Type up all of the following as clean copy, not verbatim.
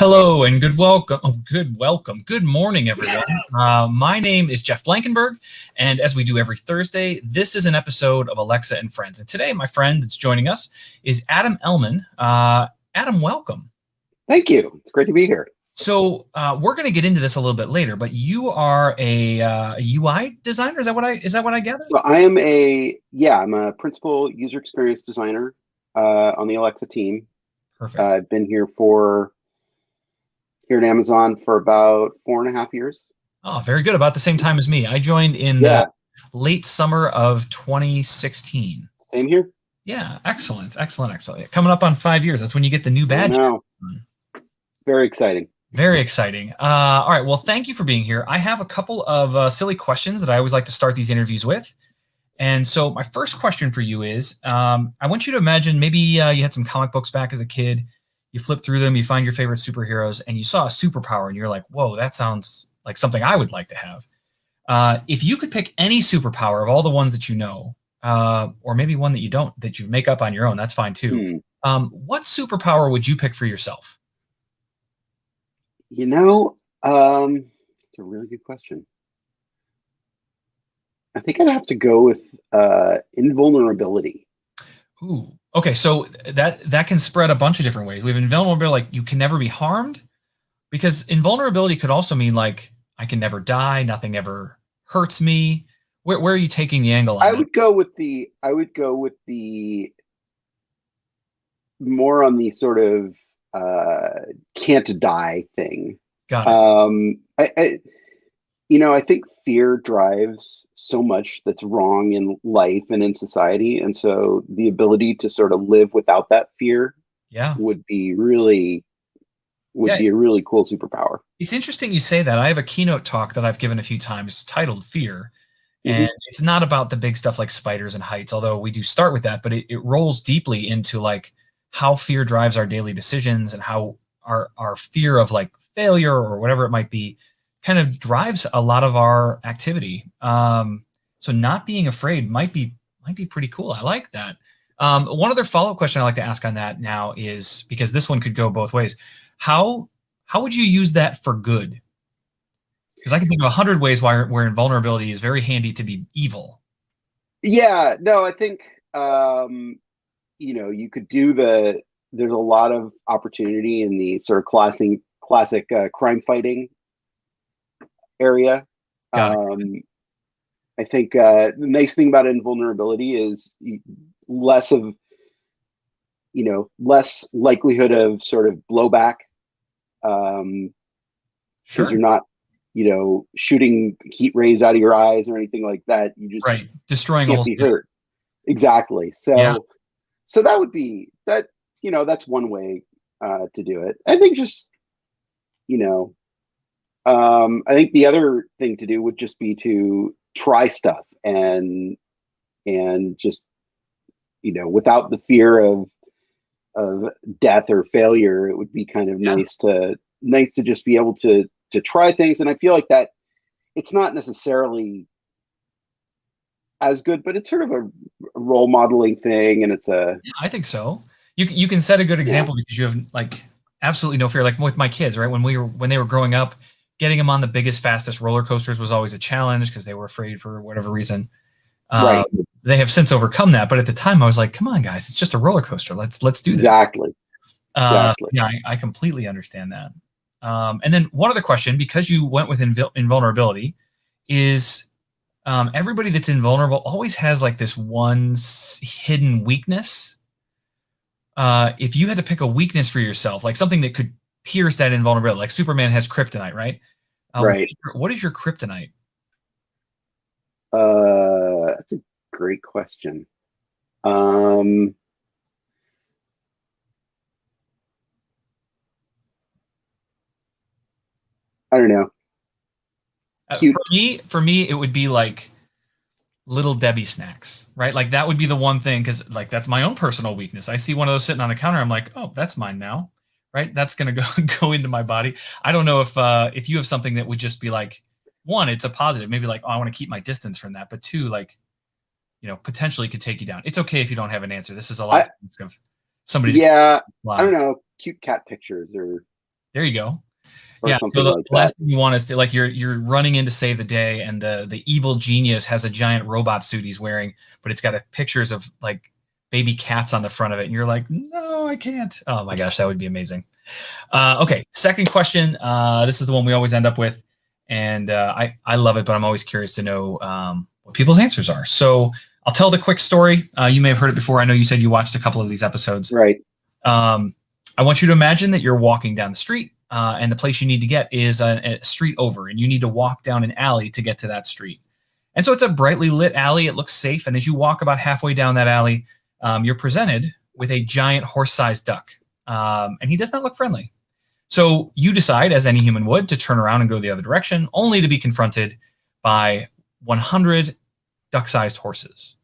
Hello and good welcome. Oh, good welcome. Good morning, everyone. My name is Jeff Blankenburg, and as we do every Thursday, this is an episode of Alexa and Friends. And today, my friend that's joining us is Adam Elman. Adam, welcome. Thank you. It's great to be here. So we're going to get into this a little bit later, but you are a UI designer. Is that what I gather? So I'm a principal user experience designer on the Alexa team. Perfect. I've been here at Amazon for about 4.5 years. Oh, very good. About the same time as me. I joined in the late summer of 2016. Same here. Yeah, excellent. Coming up on 5 years. That's when you get the new badge. Very exciting. Very exciting. All right. Well, thank you for being here. I have a couple of silly questions that I always like to start these interviews with. And so my first question for you is, I want you to imagine maybe you had some comic books back as a kid. You flip through them, you find your favorite superheroes, and you saw a superpower, and you're like, whoa, that sounds like something I would like to have. If you could pick any superpower of all the ones that you know, or maybe one that you don't, that you make up on your own, that's fine too. What superpower would you pick for yourself? It's a really good question. I think I'd have to go with invulnerability. Ooh. Okay, so that can spread a bunch of different ways. We have invulnerability, like you can never be harmed, because invulnerability could also mean like I can never die, nothing ever hurts me. Where are you taking the angle on I would go with the more on the sort of can't die thing. Got it. I think fear drives so much that's wrong in life and in society. And so the ability to sort of live without that fear would be a really cool superpower. It's interesting you say that. I have a keynote talk that I've given a few times titled Fear. And it's not about the big stuff like spiders and heights, although we do start with that, but it rolls deeply into like how fear drives our daily decisions and how our fear of like failure or whatever it might be kind of drives a lot of our activity. So not being afraid might be pretty cool. I like that. One other follow-up question I like to ask on that now is, because this one could go both ways. How would you use that for good? Because I can think of 100 ways where invulnerability is very handy to be evil. Yeah, no, I think, you could do there's a lot of opportunity in the sort of classic crime fighting area. I think the nice thing about invulnerability is less likelihood of sort of blowback. Sure. You're not, shooting heat rays out of your eyes or anything like that. You just destroying can't be hurt. Exactly. So that would be that. That's one way to do it. I think just I think the other thing to do would just be to try stuff and just, without the fear of death or failure, it would be kind of nice to just be able to try things. And I feel like that it's not necessarily as good, but it's sort of a role modeling thing. And I think so. You can set a good example because you have like absolutely no fear. Like with my kids, right? When they were growing up, getting them on the biggest, fastest roller coasters was always a challenge because they were afraid for whatever reason. They have since overcome that, but at the time I was like, "Come on, guys, it's just a roller coaster. Let's do that." Exactly. Yeah, I completely understand that. And then one other question, because you went with invulnerability, is everybody that's invulnerable always has like this one hidden weakness. If you had to pick a weakness for yourself, like something that could pierce that invulnerability, like Superman has kryptonite, right? Right. What is your kryptonite? That's a great question. I don't know. For me, it would be like Little Debbie snacks, right? Like that would be the one thing, because like that's my own personal weakness. I see one of those sitting on the counter, I'm like, oh, that's mine now, right? That's gonna go into my body. I don't know if you have something that would just be like, one, it's a positive, maybe like, oh, I want to keep my distance from that, but two, like, potentially could take you down. It's okay if you don't have an answer. This is a lot of somebody. Yeah, I don't know. Cute cat pictures or There you go. or Yeah. So something the like that. last thing you want is to like you're running in to save the day, and the evil genius has a giant robot suit he's wearing, but it's got pictures of like baby cats on the front of it, and you're like, no, I can't. Oh my gosh, that would be amazing. Okay, second question. This is the one we always end up with, and I love it, but I'm always curious to know what people's answers are. So I'll tell the quick story. You may have heard it before. I know you said you watched a couple of these episodes. Right. I want you to imagine that you're walking down the street, and the place you need to get is a street over, and you need to walk down an alley to get to that street. And so it's a brightly lit alley. It looks safe, and as you walk about halfway down that alley, you're presented with a giant horse-sized duck, and he does not look friendly. So you decide, as any human would, to turn around and go the other direction, only to be confronted by 100 duck-sized horses.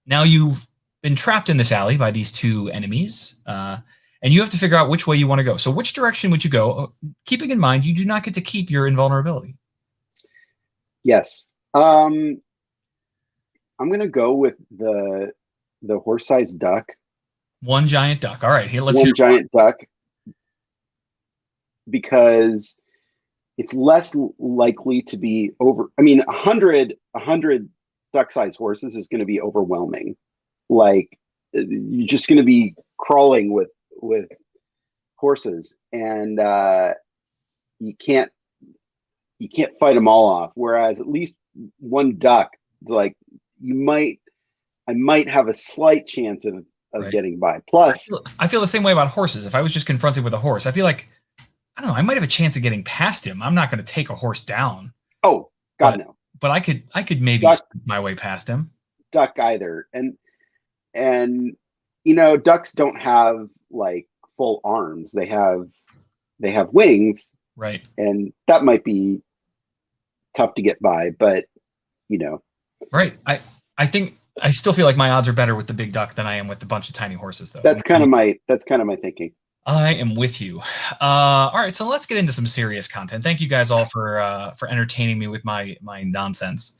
Now you've been trapped in this alley by these two enemies, and you have to figure out which way you want to go. So which direction would you go? Keeping in mind, you do not get to keep your invulnerability. Yes. I'm going to go with the horse-sized duck. One giant duck. All right, here, let's hear One giant duck, because it's less likely to be over. I mean, 100 duck-sized horses is going to be overwhelming. Like, you're just going to be crawling with horses, and you can't fight them all off. Whereas at least one duck, it's like I might have a slight chance of Right. getting by. Plus, I feel the same way about horses. If I was just confronted with a horse, I feel like, I don't know, I might have a chance of getting past him. I'm not going to take a horse down. oh God, no. But I could maybe Duck, sneak my way past him. duck either, and you know, ducks don't have like full arms. They have wings, Right. and that might be tough to get by. But you know, Right. I think I still feel like my odds are better with the big duck than I am with the bunch of tiny horses, though. that's kind of my thinking. I am with you. All right, so let's get into some serious content. Thank you guys all for entertaining me with my nonsense.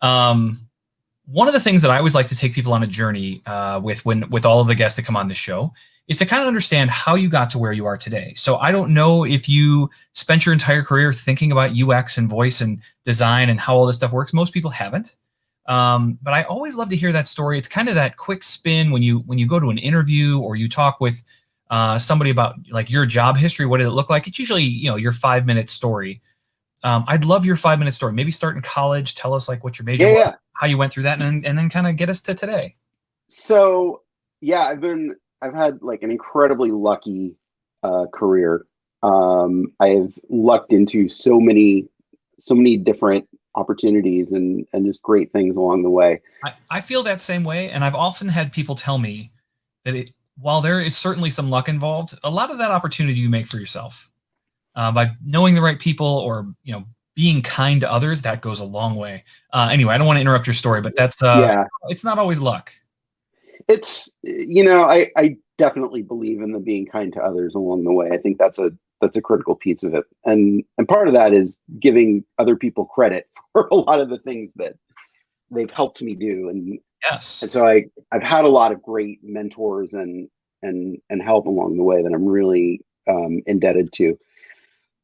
One of the things that I always like to take people on a journey with all of the guests that come on the show is to kind of understand how you got to where you are today. So I don't know if you spent your entire career thinking about UX and voice and design and how all this stuff works. Most people haven't. But I always love to hear that story. It's kind of that quick spin when you go to an interview or you talk with somebody about like your job history. What did it look like? It's usually, your 5-minute story. I'd love your 5-minute story. Maybe start in college. Tell us like what your major was, how you went through that, and then kind of get us to today. So yeah, I've had like an incredibly lucky career. I've lucked into so many different opportunities and just great things along the way. I feel that same way, and I've often had people tell me that while there is certainly some luck involved, a lot of that opportunity you make for yourself. By knowing the right people or being kind to others, that goes a long way. Anyway, I don't want to interrupt your story, but that's it's not always luck. It's I definitely believe in the being kind to others along the way. I think that's a critical piece of it, and part of that is giving other people credit for a lot of the things that they've helped me do. And yes, and so I've had a lot of great mentors and help along the way that I'm really indebted to.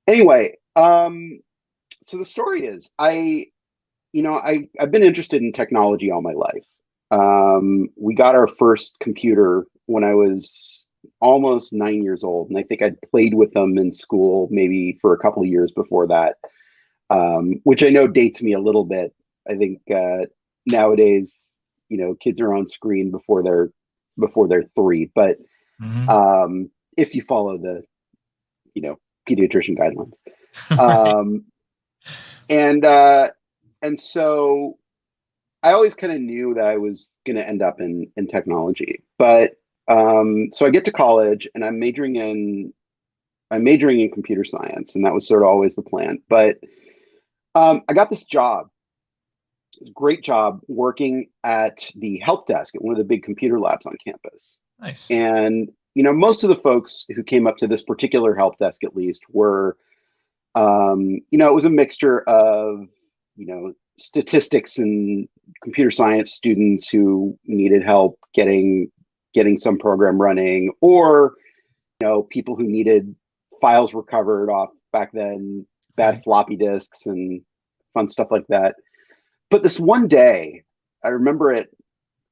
Anyway, so the story is I've been interested in technology all my life. We got our first computer when I was almost 9 years old, and I think I'd played with them in school maybe for a couple of years before that, which I know dates me a little bit. I think nowadays, kids are on screen before they're 3, but if you follow the pediatrician guidelines. And so I always kind of knew that I was going to end up in technology, but so I get to college and I'm majoring in computer science, and that was sort of always the plan. But I got this job, great job, working at the help desk at one of the big computer labs on campus. Nice. And most of the folks who came up to this particular help desk, at least, were, it was a mixture of, statistics and computer science students who needed help getting some program running, or, people who needed files were covered off back then, bad Right. floppy disks and fun stuff like that. But this one day, I remember it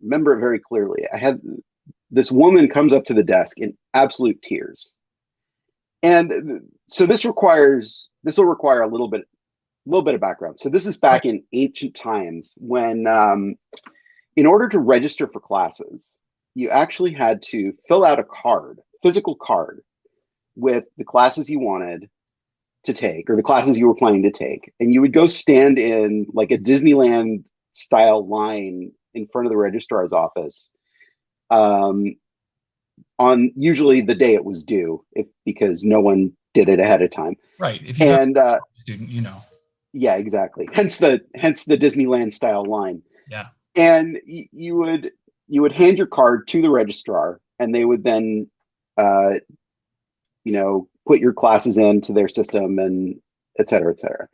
very clearly. I had this woman comes up to the desk in absolute tears. And so this will require a little bit of background. So this is Right. back in ancient times when, in order to register for classes, you actually had to fill out a card, physical card, with the classes you wanted to take or the classes you were planning to take, and you would go stand in like a Disneyland style line in front of the registrar's office, um, on usually the day it was due, because no one did it ahead of time. Right. If you've ever And been a student, you know. yeah, exactly. Hence the Disneyland style line. Yeah. And you would hand your card to the registrar, and they would then uh, put your classes into their system, and et cetera, et cetera.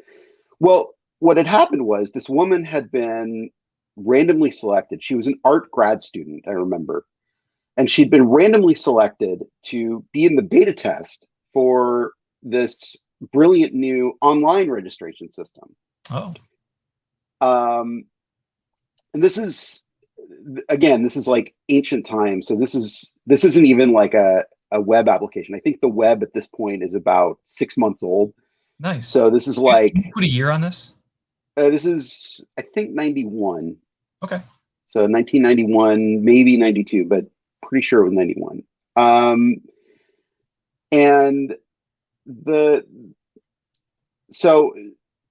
Well, what had happened was this woman had been randomly selected. She was an art grad student, I remember, and she'd been randomly selected to be in the beta test for this brilliant new online registration system. Oh, Um, and this is like ancient times. So this isn't even like a web application. I think the web at this point is about 6 months old. nice. So this is Can like you put a year on this? this is I think 91. Okay. So 1991, maybe 92, but pretty sure it was 91. And the so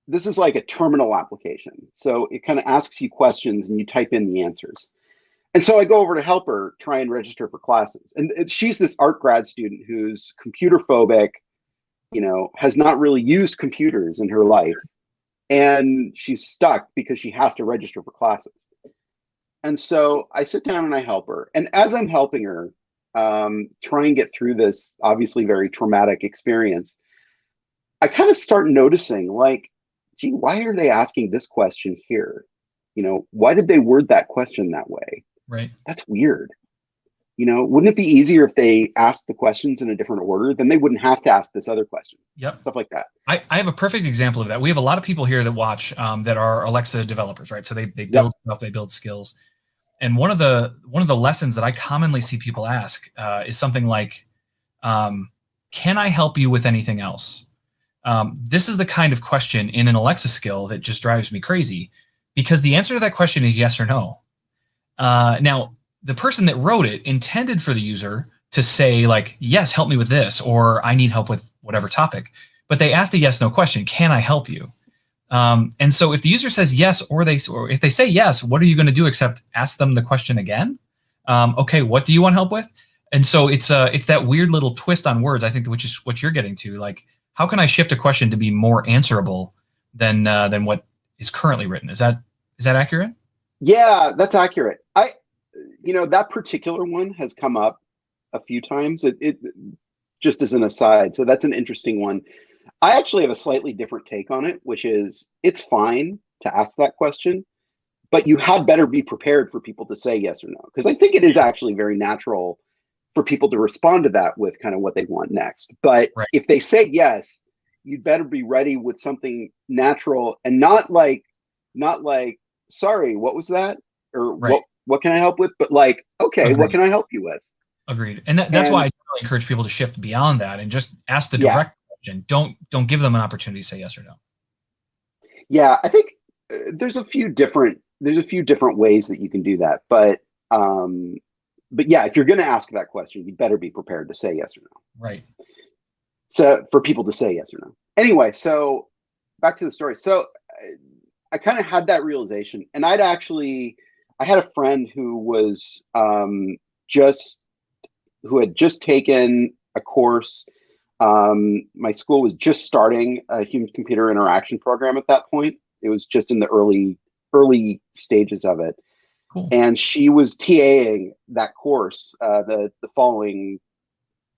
this is like a terminal application. So it kind of asks you questions and you type in the answers. And so I go over to help her try and register for classes. And she's this art grad student who's computer phobic, has not really used computers in her life. And she's stuck because she has to register for classes. And so I sit down and I help her. And as I'm helping her try and get through this obviously very traumatic experience, I kind of start noticing, like, gee, why are they asking this question here? Why did they word that question that way? Right. That's weird. Wouldn't it be easier if they asked the questions in a different order? Then they wouldn't have to ask this other question. Yep. Stuff like that. I have a perfect example of that. We have a lot of people here that watch that are Alexa developers, right? So they Yep. build stuff, they build skills. And one of the lessons that I commonly see people ask is something like, "Can I help you with anything else?" This is the kind of question in an Alexa skill that just drives me crazy, because the answer to that question is yes or no. Now, the person that wrote it intended for the user to say like, "Yes, help me with this," or "I need help with whatever topic," but they asked a yes/no question. Can I help you? And so if the user says yes, or if they say yes, what are you going to do except ask them the question again? Okay, what do you want help with? And so it's that weird little twist on words, I think, which is what you're getting to. Like, how can I shift a question to be more answerable than what is currently written? Is that accurate? Yeah, that's accurate. That particular one has come up a few times. It just as an aside. So that's an interesting one. I actually have a slightly different take on it, which is it's fine to ask that question, but you had better be prepared for people to say yes or no. Because I think it is actually very natural for people to respond to that with kind of what they want next. But Right. if they say yes, you'd better be ready with something natural and not like, sorry, what was that? Or Right. what can I help with? But like, okay, what Agreed. can I help you with? Agreed. And that's why I And really encourage people to shift beyond that and just ask the yeah, direct question. Don't give them an opportunity to say yes or no. yeah, I think there's a few different ways that you can do that. But yeah, if you're going to ask that question, you better be prepared to say yes or no. Right. So for people to say yes or no. Anyway, so back to the story. So I kind of had that realization, and I had a friend just who had just taken a course. My school was just starting a human computer interaction program at that point. It was just in the early stages of it. Cool. And she was TAing that course the following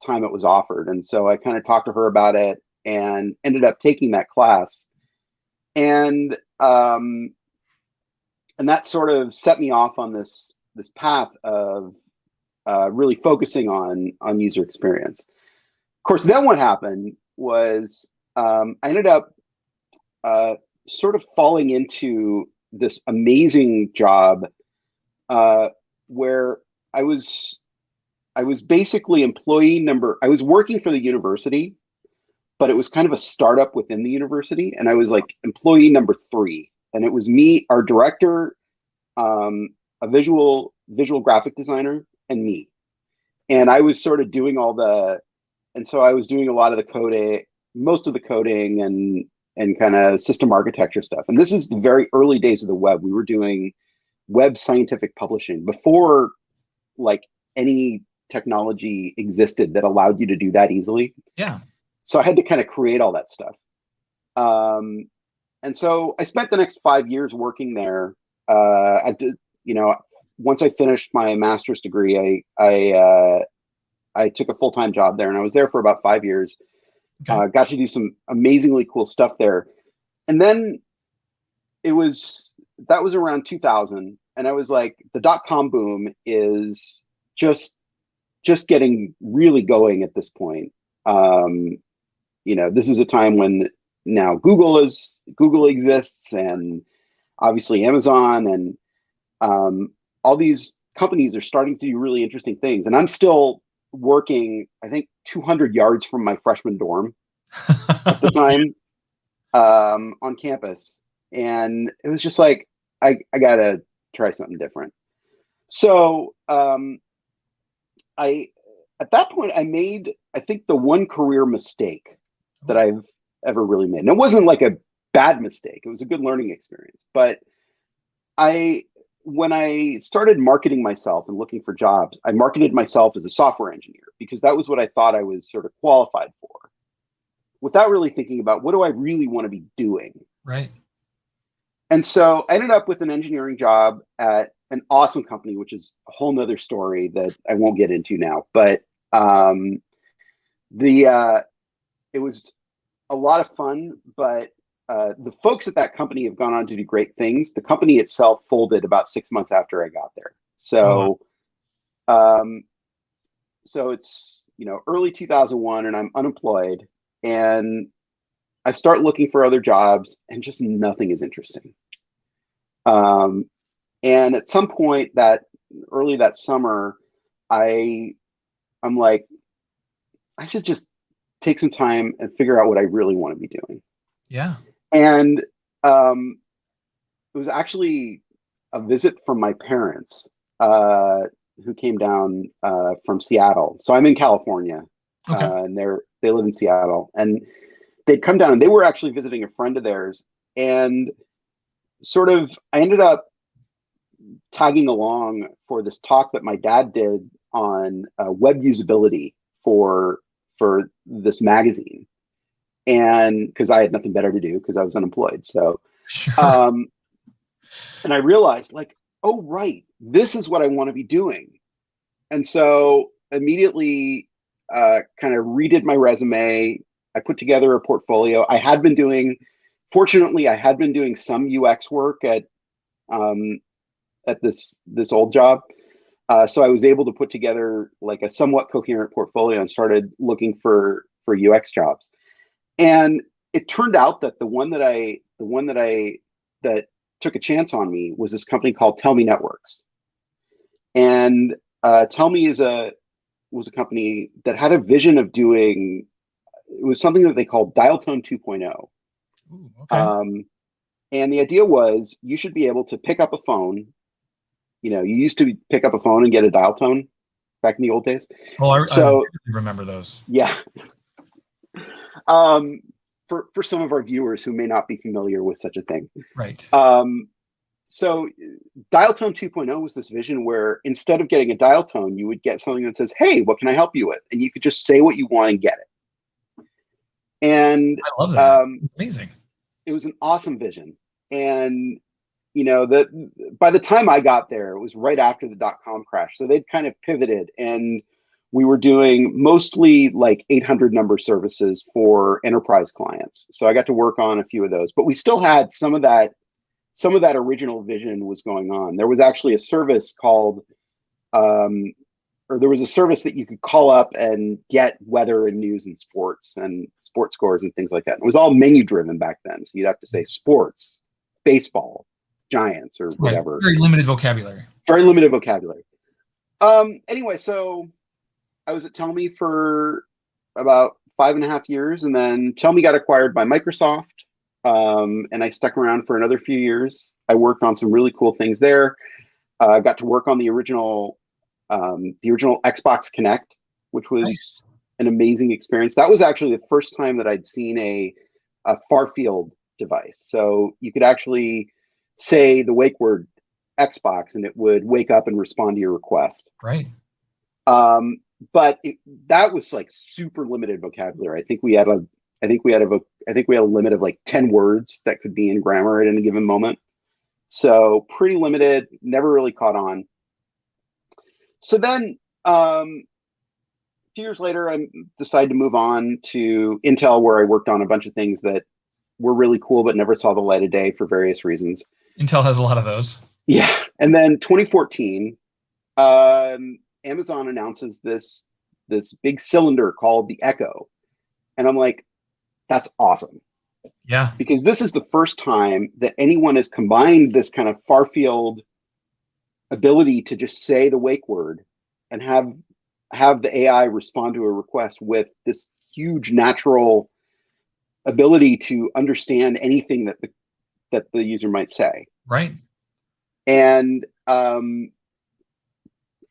time it was offered. And so I kind of talked to her about it and ended up taking that class. And that sort of set me off on this path of really focusing on user experience. course, then what happened was I ended up sort of falling into this amazing job uh, where I was I was basically employee number. I was working for the university, but it was kind of a startup within the university, and I was like employee number three. And it was me, our director, um, a visual graphic designer, and me. And I was sort of doing all the, and so I was doing a lot of the coding, most of the coding, and kind of system architecture stuff. And this is the very early days of the web. We were doing web scientific publishing before like any technology existed that allowed you to do that easily. Yeah. So I had to kind of create all that stuff. Um, and so I spent the next 5 years working there. I did, once I finished my master's degree, I took a full-time job there, and I was there for about 5 years. Okay. Got to do some amazingly cool stuff there. And then that was around 2000, and I was like, the dot-com boom is just getting really going at this point. This is a time when now Google exists, and obviously Amazon, and all these companies are starting to do really interesting things. And I'm still working, I think, 200 yards from my freshman dorm at the time, on campus. And it was just like, I gotta try something different. So at that point, I made, I think, the one career mistake that I've ever really made. And it wasn't like a bad mistake. It was a good learning experience. But when I started marketing myself and looking for jobs, I marketed myself as a software engineer because that was what I thought I was sort of qualified for, without really thinking about what do I really want to be doing. Right. And so I ended up with an engineering job at an awesome company, which is a whole nother story that I won't get into now. But it was a lot of fun, but the folks at that company have gone on to do great things. The company itself folded about 6 months after I got there. So, so it's, early 2001, and I'm unemployed, and I start looking for other jobs, and just nothing is interesting. And at some point early that summer, I'm like, I should just take some time and figure out what I really want to be doing. Yeah. And it was actually a visit from my parents, who came down from Seattle. So I'm in California, Okay. and they live in Seattle, and they'd come down, and they were actually visiting a friend of theirs. And I ended up tagging along for this talk that my dad did on web usability for this magazine, and because I had nothing better to do because I was unemployed. So, Sure. and I realized, like, oh right, this is what I want to be doing. And so immediately, kind of redid my resume. I put together a portfolio. Fortunately, I had been doing some UX work at this old job. So I was able to put together like a somewhat coherent portfolio and started looking for UX jobs. And it turned out that the one that took a chance on me was this company called Tell Me Networks. And Tell Me was a company that had a vision of doing, it was something that they called dial tone 2.0. Ooh, okay. And the idea was you should be able to pick up a phone. You used to pick up a phone and get a dial tone back in the old days. Well, I So remember those. yeah. For some of our viewers who may not be familiar with such a thing. Right. So dial tone 2.0 was this vision where instead of getting a dial tone, you would get something that says, hey, what can I help you with? And you could just say what you want and get it. And I love that. It's amazing. It was an awesome vision. And by the time I got there, it was right after the dot-com crash. So they'd kind of pivoted, and we were doing mostly like 800 number services for enterprise clients. So I got to work on a few of those, but we still had some of that original vision was going on. There was actually a service called or there was a service that you could call up and get weather and news and sports and sports scores and things like that. It was all menu driven back then. So you'd have to say sports, baseball, Giants, or Right. whatever. Very limited vocabulary. Very limited vocabulary. Anyway, so I was at Tell.me for about 5.5 years, and then Tell.me got acquired by Microsoft, and I stuck around for another few years. I worked on some really cool things there. I got to work on the original Xbox Kinect, which was Nice. an amazing experience. That was actually the first time that I'd seen a far field device. So you could actually say the wake word Xbox and it would wake up and respond to your request. Right. But that was like super limited vocabulary. I think we had a limit of like 10 words that could be in grammar at any given moment. So pretty limited, never really caught on. So then a few years later, I decided to move on to Intel, where I worked on a bunch of things that were really cool, but never saw the light of day for various reasons. Intel has a lot of those. Yeah. And then 2014, Amazon announces this big cylinder called the Echo. And I'm like, that's awesome. Yeah. Because this is the first time that anyone has combined this kind of far field ability to just say the wake word and have the AI respond to a request with this huge natural ability to understand anything that the user might say. Right. And I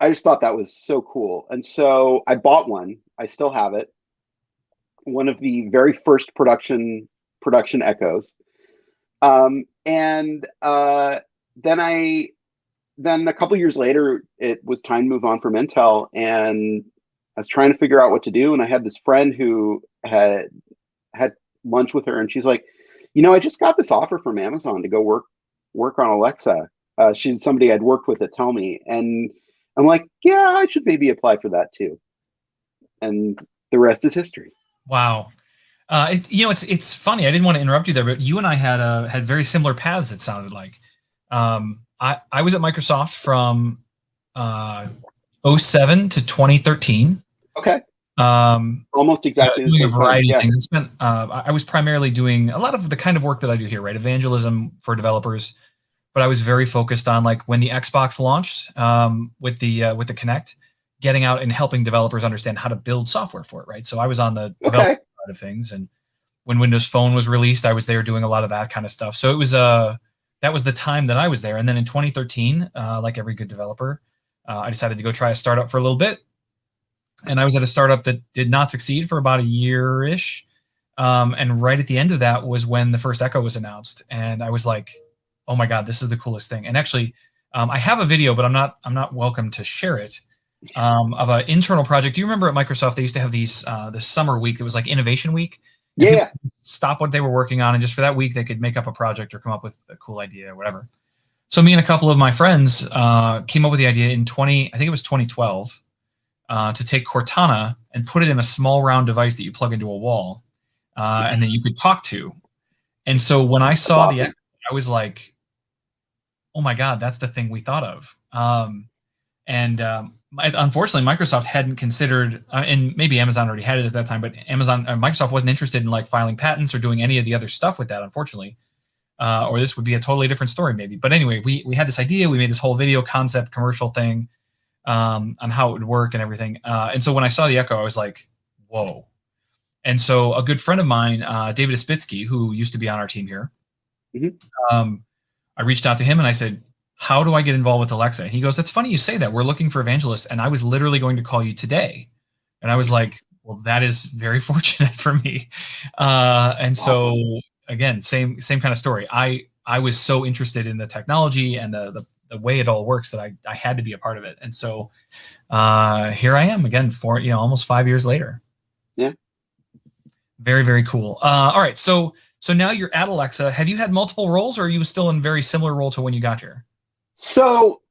just thought that was so cool. And so I bought one. I still have it. One of the very first production Echoes. And then a couple years later, it was time to move on from Intel, and I was trying to figure out what to do. And I had this friend who had lunch with her, and she's like, I just got this offer from Amazon to go work on Alexa. She's somebody I'd worked with at Tell.me, and I'm like, yeah, I should maybe apply for that too. And the rest is history. Wow. It's funny. I didn't want to interrupt you there, but you and I had very similar paths. It sounded like. I was at Microsoft from 07 to 2013. Okay. Almost exactly the doing a same variety thing. of things. I was primarily doing a lot of the kind of work that I do here, right? Evangelism for developers, but I was very focused on like when the Xbox launched with the Kinect, getting out and helping developers understand how to build software for it, right? So I was on the development side of things, and when Windows Phone was released, I was there doing a lot of that kind of stuff. So it was that was the time that I was there. And then in 2013, like every good developer, I decided to go try a startup for a little bit. And I was at a startup that did not succeed for about a year-ish. And right at the end of that was when the first Echo was announced. And I was like, oh my God, this is the coolest thing. And actually, I have a video, but I'm not welcome to share it, of an internal project. Do you remember at Microsoft, they used to have these this summer week that was like Innovation Week? Yeah. Stop what they were working on, and just for that week, they could make up a project or come up with a cool idea or whatever. So me and a couple of my friends came up with the idea in 2012, to take Cortana and put it in a small round device that you plug into a wall, and then you could talk to. And so when I saw the Echo, I was like, oh my God, that's the thing we thought of. Unfortunately, Microsoft hadn't considered, and maybe Amazon already had it at that time, but Microsoft wasn't interested in like filing patents or doing any of the other stuff with that, unfortunately. Or this would be a totally different story, maybe. But anyway, we had this idea. We made this whole video concept commercial thing on how it would work and everything. And so when I saw the Echo, I was like, whoa. And so a good friend of mine, David Ospitsky, who used to be on our team here, I reached out to him and I said, how do I get involved with Alexa? And he goes, that's funny you say that. We're looking for evangelists. And I was literally going to call you today. And I was like, well, that is very fortunate for me. And so again, same kind of story. I was so interested in the technology and the way it all works that I had to be a part of it. And so here I am again for, almost 5 years later. Yeah. Very, very cool. All right. So now you're at Alexa. Have you had multiple roles, or are you still in a very similar role to when you got here? So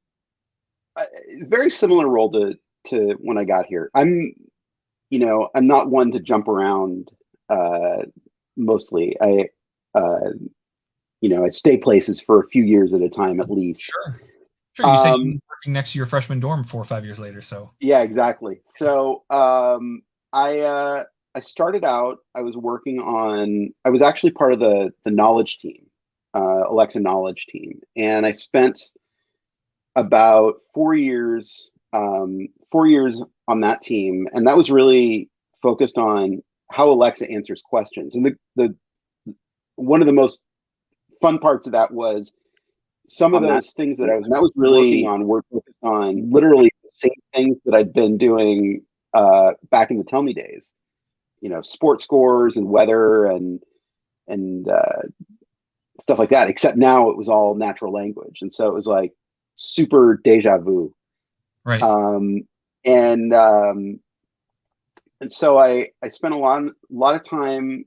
very similar role to when I got here. I'm not one to jump around mostly. I stay places for a few years at a time at least. Sure. You said you worked working next to your freshman dorm 4 or 5 years later. So Yeah, exactly. So I started out. I was working on. I was actually part of the knowledge team, Alexa knowledge team, and I spent about 4 years, 4 years on that team, and that was really focused on how Alexa answers questions. And the one of the most fun parts of that was some of those things that I was really working on were focused on literally the same things that I'd been doing back in the Tell Me days. You know, sports scores and weather and stuff like that. Except now it was all natural language, and so it was like super deja vu. right. Um, and and so I spent a lot of time.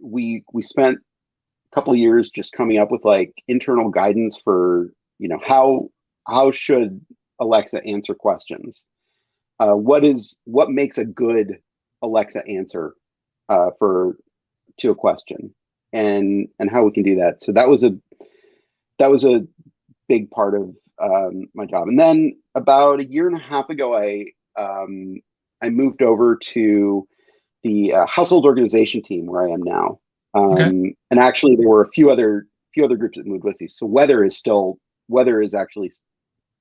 We spent a couple of years just coming up with like internal guidance for, you know, how should Alexa answer questions. What makes a good Alexa answer for to a question, and how we can do that. So that was a big part of my job. And then about a year and a half ago, I moved over to the household organization team where I am now. Okay. And actually, there were a few other groups that moved with me. So weather is actually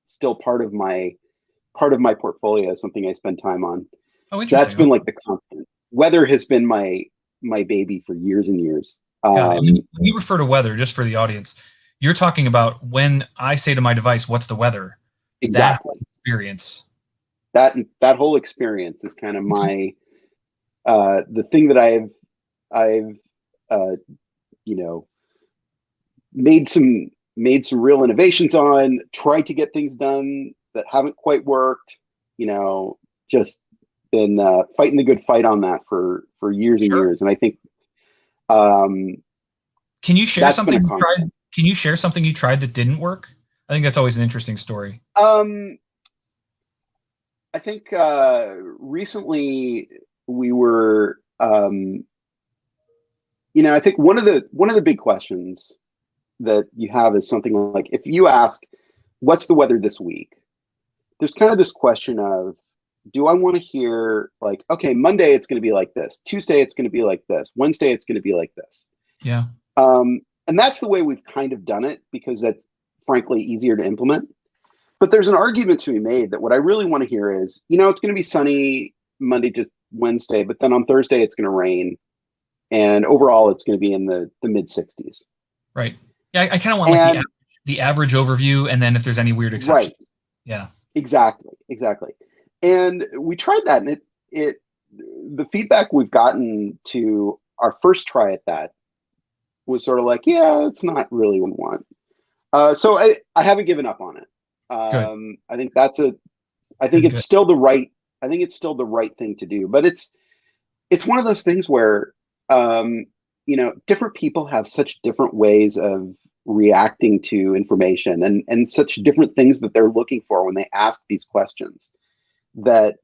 still part of my portfolio, something I spend time on. Oh, That's interesting. been Okay. like the constant. Weather has been my baby for years and years. Got it. And when you refer to weather, just for the audience, you're talking about when I say to my device, "What's the weather?" That Exactly. experience. That whole experience is kind of Okay. my the thing that I've uh, you know made some real innovations on, tried to get things done that haven't quite worked, you know, just been fighting the good fight on that for years and Sure. years. And I think um, Can you share that's been something a you constant. tried? Can you share something you tried that didn't work? I think that's always an interesting story. Um, I think recently we were, I think one of the big questions that you have is something like, if you ask, "What's the weather this week?" There's kind of this question of, do I want to hear like, okay, Monday it's going to be like this, Tuesday it's going to be like this, Wednesday it's going to be like this. Yeah. And that's the way we've kind of done it because that's frankly easier to implement. But there's an argument to be made that what I really want to hear is, it's going to be sunny Monday to Wednesday, but then on Thursday it's going to rain, and overall it's going to be in the mid 60s. Right. Yeah. I kind of want like And the average overview, and then if there's any weird right, exceptions. Yeah. exactly. And we tried that, and it the feedback we've gotten to our first try at that was sort of like, yeah, it's not really what we want. So I haven't given up on it. Good. I think that's a I think Good. it's Good. still the right I think it's still the right thing to do. But it's one of those things where different people have such different ways of reacting to information, and such different things that they're looking for when they ask these questions, that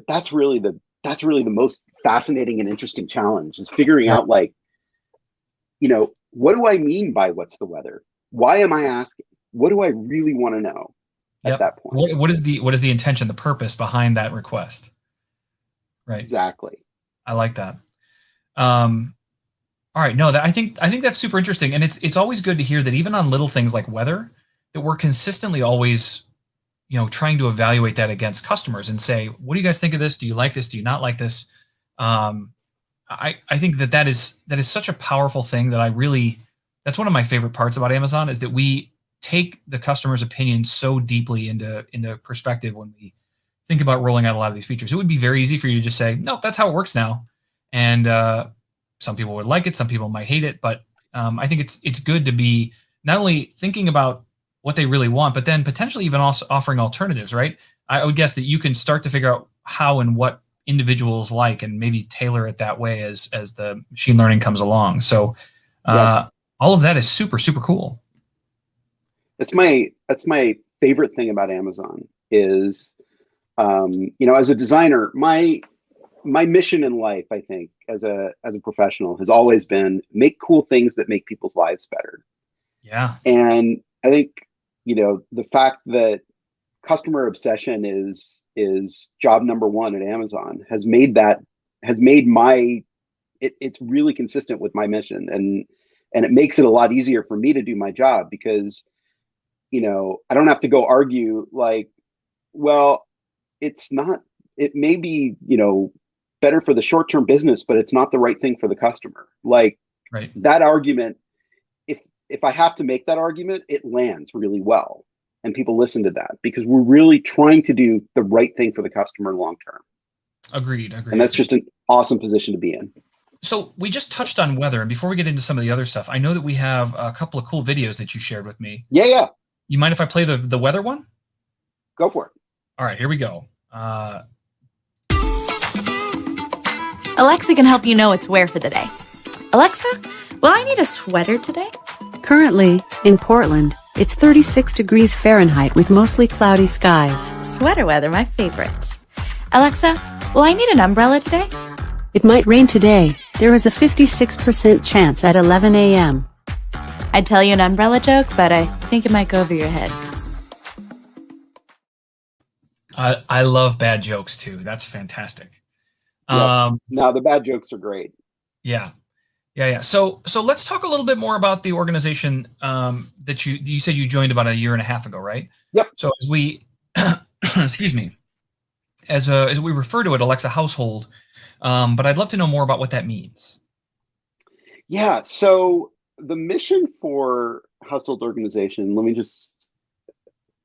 that's really the most fascinating and interesting challenge, is figuring Right. out, like, what do I mean by what's the weather? Why am I asking? What do I really want to know at Yep. that point? What is the intention, the purpose behind that request? Right. Exactly. I like that. Um, all right. No, I think that's super interesting, and it's always good to hear that even on little things like weather, that we're consistently always trying to evaluate that against customers and say, what do you guys think of this? Do you like this? Do you not like this? Um, I think that is such a powerful thing that that's one of my favorite parts about Amazon, is that we take the customer's opinion so deeply into perspective when we think about rolling out a lot of these features. It would be very easy for you to just say, no, that's how it works now. And some people would like it, some people might hate it, but I think it's good to be not only thinking about what they really want, but then potentially even also offering alternatives, right? I would guess that you can start to figure out how and what individuals like, and maybe tailor it that way as the machine learning comes along. So Yep. all of that is super super cool. That's my favorite thing about Amazon is, as a designer, my mission in life, I think, as a professional, has always been make cool things that make people's lives better. Yeah. And I think, the fact that customer obsession is job number one at Amazon has made my it's really consistent with my mission, and it makes it a lot easier for me to do my job because I don't have to go argue like, well, it's not, it may be better for the short-term business, but it's not the right thing for the customer. Like Right. that argument, if I have to make that argument, it lands really well. And people listen to that because we're really trying to do the right thing for the customer long term. Agreed. And that's just an awesome position to be in. So we just touched on weather, and before we get into some of the other stuff, I know that we have a couple of cool videos that you shared with me. Yeah. You mind if I play the weather one? Go for it. All right, here we go. Alexa can help you know what to wear for the day. Alexa, will I need a sweater today? Currently, in Portland, it's 36 degrees Fahrenheit with mostly cloudy skies. Sweater weather, my favorite. Alexa, will I need an umbrella today? It might rain today. There is a 56% chance at 11 a.m. I'd tell you an umbrella joke, but I think it might go over your head. I love bad jokes too. That's fantastic. Yep. No, the bad jokes are great. Yeah. So let's talk a little bit more about the organization that you said you joined about a year and a half ago, right? Yep. So as we excuse me, as we refer to it, Alexa Household, but I'd love to know more about what that means. Yeah. So the mission for Household Organization, let me just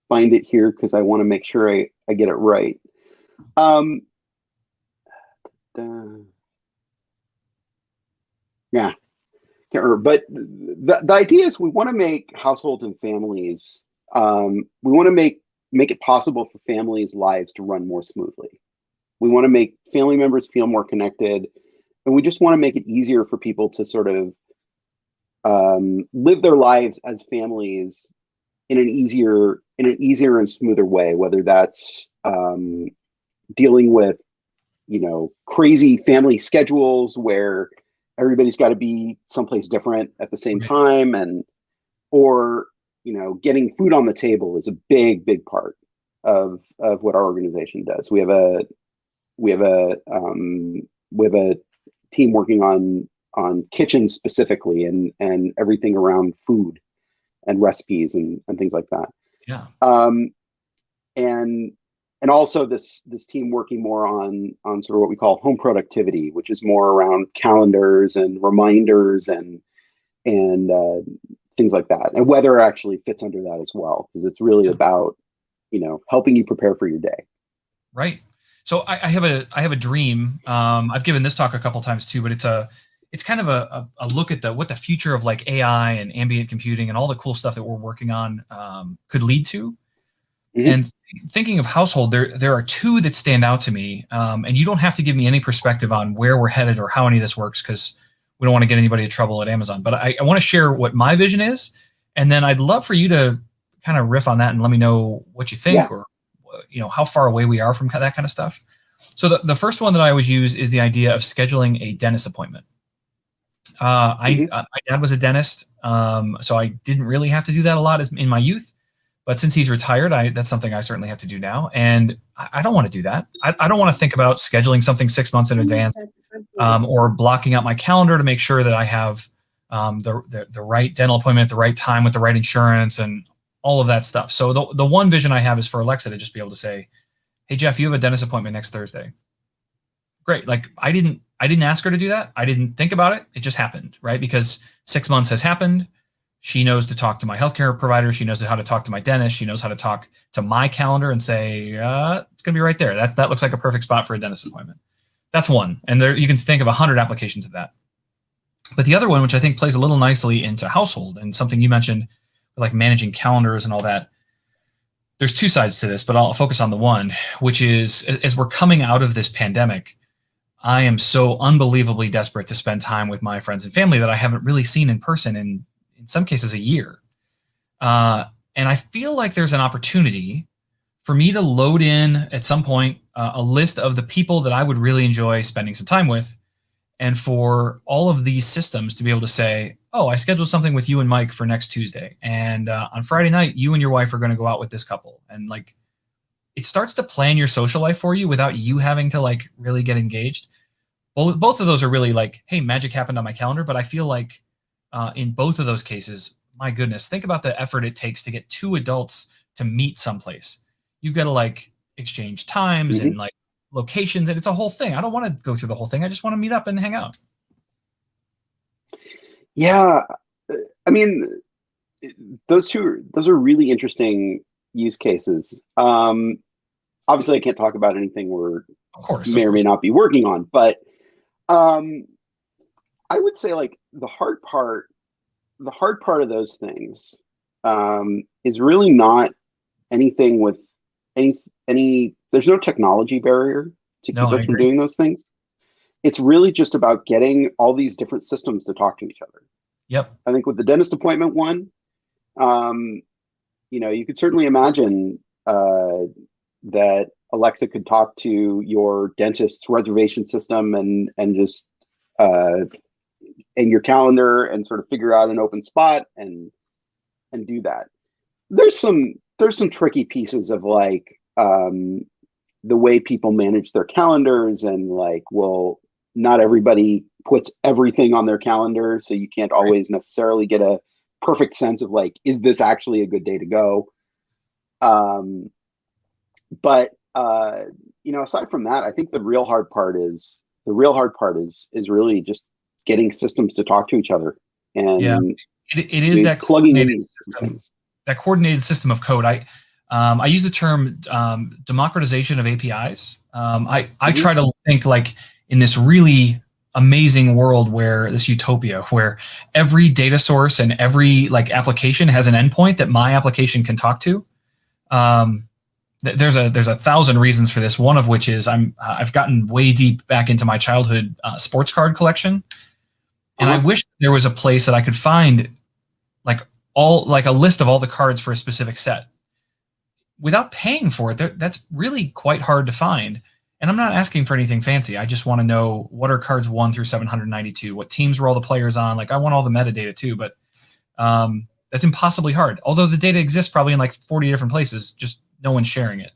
find it here because I want to make sure I get it right. Yeah, can't remember. But the idea is we want to make households and families, we want to make it possible for families' lives to run more smoothly. We want to make family members feel more connected, and we just want to make it easier for people to sort of live their lives as families in an easier and smoother way, whether that's dealing with crazy family schedules where everybody's got to be someplace different at the same time, or getting food on the table is a big part of what our organization does. We have a team working on kitchens specifically and everything around food and recipes and things like that. Yeah. And also this team working more on sort of what we call home productivity, which is more around calendars and reminders and things like that. And weather actually fits under that as well, because it's really about helping you prepare for your day. Right. So I have a dream. I've given this talk a couple times too, but it's kind of a look at what the future of like AI and ambient computing and all the cool stuff that we're working on could lead to. Mm-hmm. And thinking of household, there are two that stand out to me. And you don't have to give me any perspective on where we're headed or how any of this works, because we don't want to get anybody in trouble at Amazon. But I want to share what my vision is, and then I'd love for you to kind of riff on that and let me know what you think, or how far away we are from that kind of stuff. So the first one that I always use is the idea of scheduling a dentist appointment. My dad was a dentist, so I didn't really have to do that a lot in my youth. But since he's retired, that's something I certainly have to do now. And I don't want to do that. I don't want to think about scheduling something 6 months in advance, or blocking out my calendar to make sure that I have the right dental appointment at the right time with the right insurance and all of that stuff. So the one vision I have is for Alexa to just be able to say, "Hey, Jeff, you have a dentist appointment next Thursday." Great. Like I didn't ask her to do that. I didn't think about it. It just happened, right? Because 6 months has happened. She knows to talk to my healthcare provider. She knows how to talk to my dentist. She knows how to talk to my calendar and say, it's going to be right there. That looks like a perfect spot for a dentist appointment. That's one. And there you can think of 100 applications of that. But the other one, which I think plays a little nicely into household and something you mentioned, like managing calendars and all that, there's two sides to this, but I'll focus on the one, which is as we're coming out of this pandemic, I am so unbelievably desperate to spend time with my friends and family that I haven't really seen in person in some cases a year. And I feel like there's an opportunity for me to load in at some point a list of the people that I would really enjoy spending some time with, and for all of these systems to be able to say, oh, I scheduled something with you and Mike for next Tuesday. And on Friday night, you and your wife are going to go out with this couple. And like, it starts to plan your social life for you without you having to like really get engaged. Both of those are really like, hey, magic happened on my calendar. But I feel like in both of those cases, my goodness, think about the effort it takes to get two adults to meet someplace. You've got to like exchange times and like locations, and it's a whole thing. I don't want to go through the whole thing. I just want to meet up and hang out. Yeah, I mean, those are really interesting use cases. Obviously, I can't talk about anything we're Of course. may or may not be working on, but I would say like the hard part of those things is really not anything with any. There's no technology barrier to keep us from doing those things. It's really just about getting all these different systems to talk to each other. Yep. I think with the dentist appointment one, you know, you could certainly imagine that Alexa could talk to your dentist's reservation system and just in your calendar and sort of figure out an open spot and do that. There's some tricky pieces of like the way people manage their calendars, and like, well, not everybody puts everything on their calendar, so you can't always necessarily get a perfect sense of like, is this actually a good day to go? But you know, aside from that, I think the real hard part is really just getting systems to talk to each other. And it is that coordinated system. That coordinated system of code. I use the term democratization of APIs. I try to think like in this really amazing world, where this utopia where every data source and every like application has an endpoint that my application can talk to. There's a thousand reasons for this. One of which is I've gotten way deep back into my childhood sports card collection, and I wish there was a place that I could find like a list of all the cards for a specific set without paying for it. That's really quite hard to find. And I'm not asking for anything fancy. I just want to know what are cards 1 through 792, what teams were all the players on. Like I want all the metadata too, but that's impossibly hard. Although the data exists probably in like 40 different places, just no one's sharing it.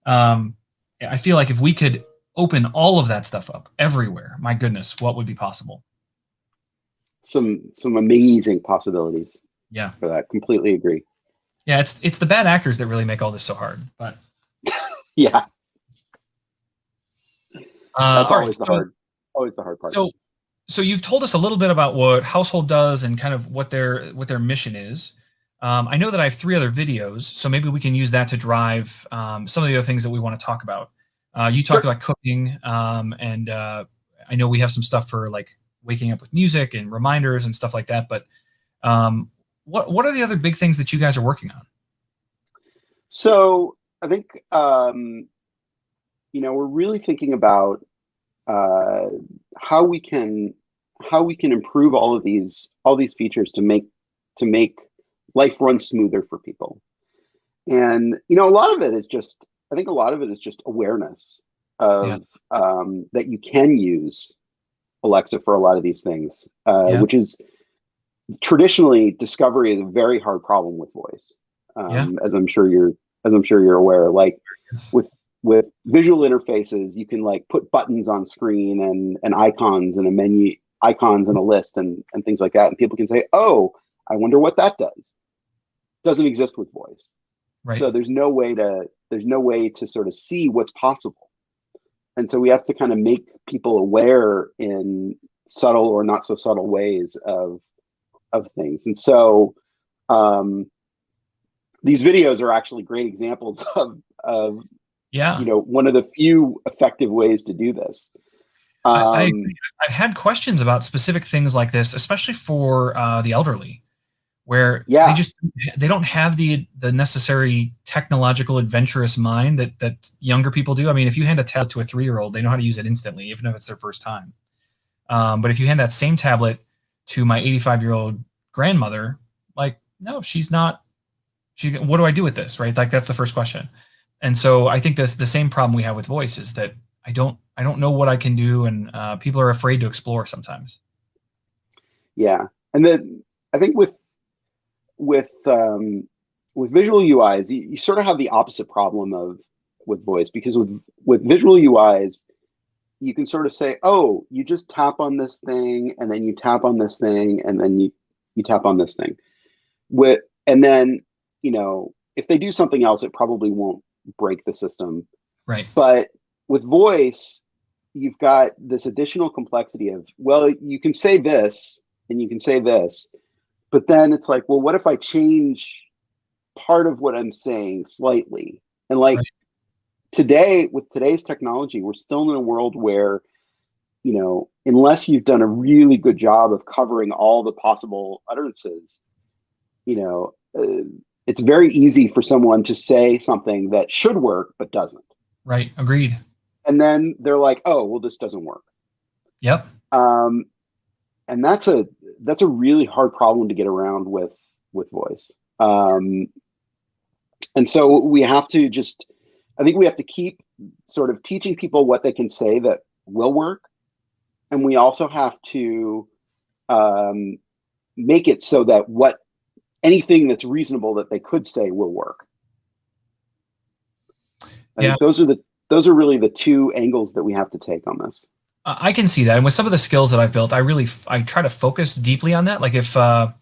I feel like if we could open all of that stuff up everywhere, my goodness, what would be possible? Some amazing possibilities. Yeah, for that. Completely agree. Yeah, it's the bad actors that really make all this so hard. But yeah. That's always the hard part. So you've told us a little bit about what Household does and kind of what their mission is. I know that I have 3 other videos, so maybe we can use that to drive some of the other things that we want to talk about. You talked about cooking, and I know we have some stuff for like waking up with music and reminders and stuff like that. But what are the other big things that you guys are working on? So I think you know, we're really thinking about how we can improve all these features to make life run smoother for people. And you know, I think a lot of it is just awareness of that you can use Alexa for a lot of these things, which is traditionally discovery is a very hard problem with voice, as I'm sure you're aware. Like with visual interfaces, you can like put buttons on screen and icons and a menu, icons and a list and things like that. And people can say, oh, I wonder what that does. Doesn't exist with voice. Right. So there's no way to sort of see what's possible. And so we have to kind of make people aware in subtle or not so subtle ways of things. And so these videos are actually great examples of you know, one of the few effective ways to do this. I've had questions about specific things like this, especially for the elderly, where they don't have the necessary technological adventurous mind that younger people do. I mean, if you hand a tablet to a 3-year-old, they know how to use it instantly, even if it's their first time. But if you hand that same tablet to my 85-year-old grandmother, like, no, she's not. What do I do with this? Right? Like, that's the first question. And so I think the same problem we have with voice is that I don't know what I can do, and people are afraid to explore sometimes. Yeah, and then I think with visual UIs, you sort of have the opposite problem of with voice, because with visual UIs, you can sort of say, oh, you just tap on this thing, and then you tap on this thing, and then you tap on this thing. And then, if they do something else, it probably won't break the system. Right. But with voice, you've got this additional complexity of, well, you can say this and you can say this, but then it's like, well, what if I change part of what I'm saying slightly? And like today, with today's technology, we're still in a world where, unless you've done a really good job of covering all the possible utterances, it's very easy for someone to say something that should work but doesn't. Right. Agreed. And then they're like, oh, well, this doesn't work. Yep. And that's a really hard problem to get around with voice. And so we have to I think we have to keep sort of teaching people what they can say that will work. And we also have to make it so that anything that's reasonable that they could say will work. I think those are really the two angles that we have to take on this. I can see that. And with some of the skills that I've built, I try to focus deeply on that. Like if I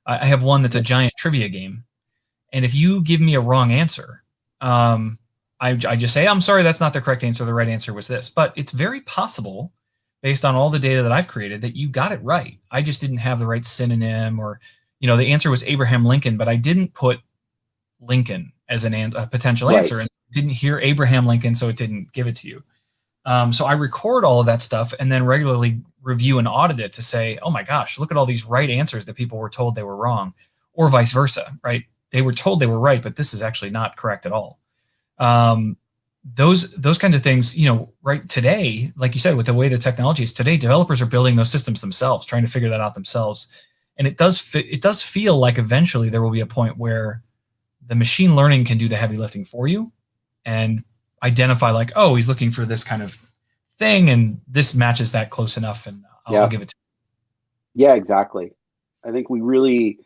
have one that's a giant trivia game, and if you give me a wrong answer, I just say, I'm sorry, that's not the correct answer. The right answer was this. But it's very possible, based on all the data that I've created, that you got it right. I just didn't have the right synonym, or, the answer was Abraham Lincoln, but I didn't put Lincoln as a potential answer, and didn't hear Abraham Lincoln, so it didn't give it to you. So I record all of that stuff and then regularly review and audit it to say, oh my gosh, look at all these right answers that people were told they were wrong, or vice versa, right? They were told they were right, but this is actually not correct at all. Those kinds of things, right today, like you said, with the way the technology is today, developers are building those systems themselves, trying to figure that out themselves. And it does feel like eventually there will be a point where the machine learning can do the heavy lifting for you and identify like, oh, he's looking for this kind of thing, and this matches that close enough, and I'll give it to him. Yeah, exactly. I think the